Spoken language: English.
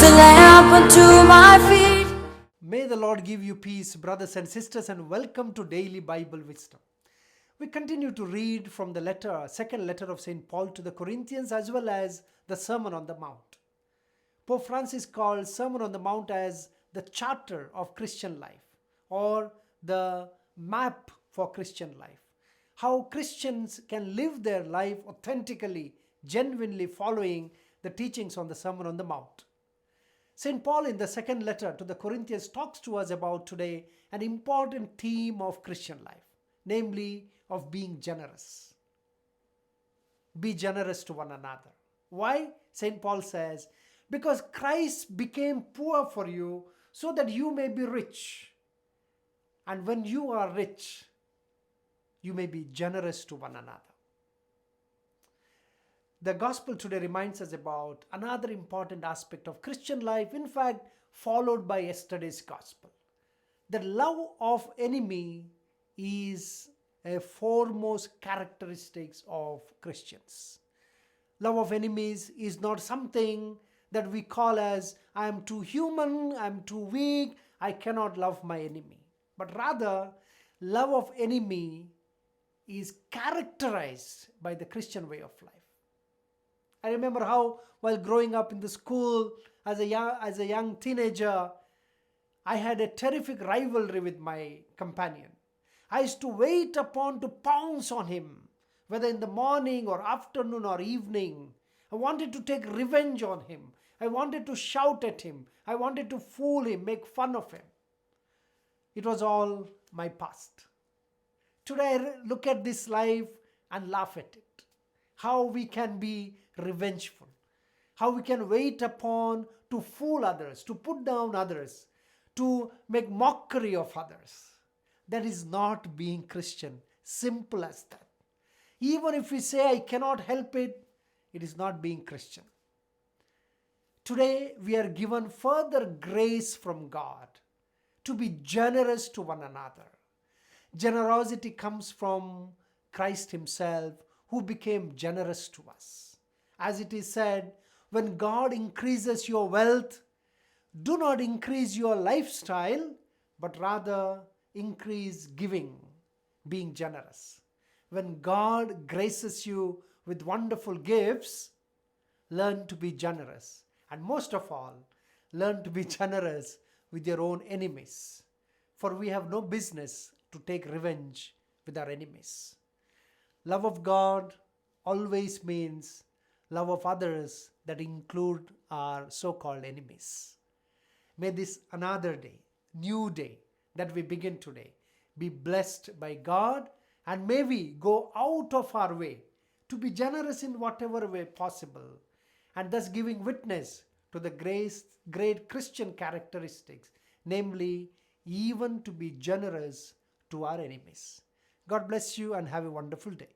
a lamp unto my feet. May the Lord give you peace, brothers and sisters, and welcome to Daily Bible Wisdom. We continue to read from the second letter of St. Paul to the Corinthians, as well as the Sermon on the Mount. Pope Francis called Sermon on the Mount as the charter of Christian life, or the map for Christian life. How Christians can live their life authentically, genuinely following the teachings on the Sermon on the Mount. St. Paul in the second letter to the Corinthians talks to us about today an important theme of Christian life, namely of being generous. Be generous to one another. Why? St. Paul says, because Christ became poor for you so that you may be rich. And when you are rich, you may be generous to one another. The gospel today reminds us about another important aspect of Christian life, in fact, followed by yesterday's gospel. The love of enemy is a foremost characteristic of Christians. Love of enemies is not something that we call as, I am too human, I am too weak, I cannot love my enemy. But rather, love of enemy is characterized by the Christian way of life. I remember how while growing up in the school as a young teenager, I had a terrific rivalry with my companion. I used to wait upon to pounce on him, whether in the morning or afternoon or evening. I wanted to take revenge on him. I wanted to shout at him. I wanted to fool him, make fun of him. It was all my past. Today I look at this life and laugh at it. How we can be revengeful, how we can wait upon to fool others, to put down others, to make mockery of others. That is not being Christian. Simple as that. Even if we say I cannot help it, it is not being Christian. Today we are given further grace from God to be generous to one another. Generosity comes from Christ himself, who became generous to us. As it is said, when God increases your wealth, do not increase your lifestyle, but rather increase giving, being generous. When God graces you with wonderful gifts, learn to be generous. And most of all, learn to be generous with your own enemies. For we have no business to take revenge with our enemies. Love of God always means love of others that include our so-called enemies. May this another day, new day that we begin today, be blessed by God, and may we go out of our way to be generous in whatever way possible, and thus giving witness to the great Christian characteristics, namely even to be generous to our enemies. God bless you and have a wonderful day.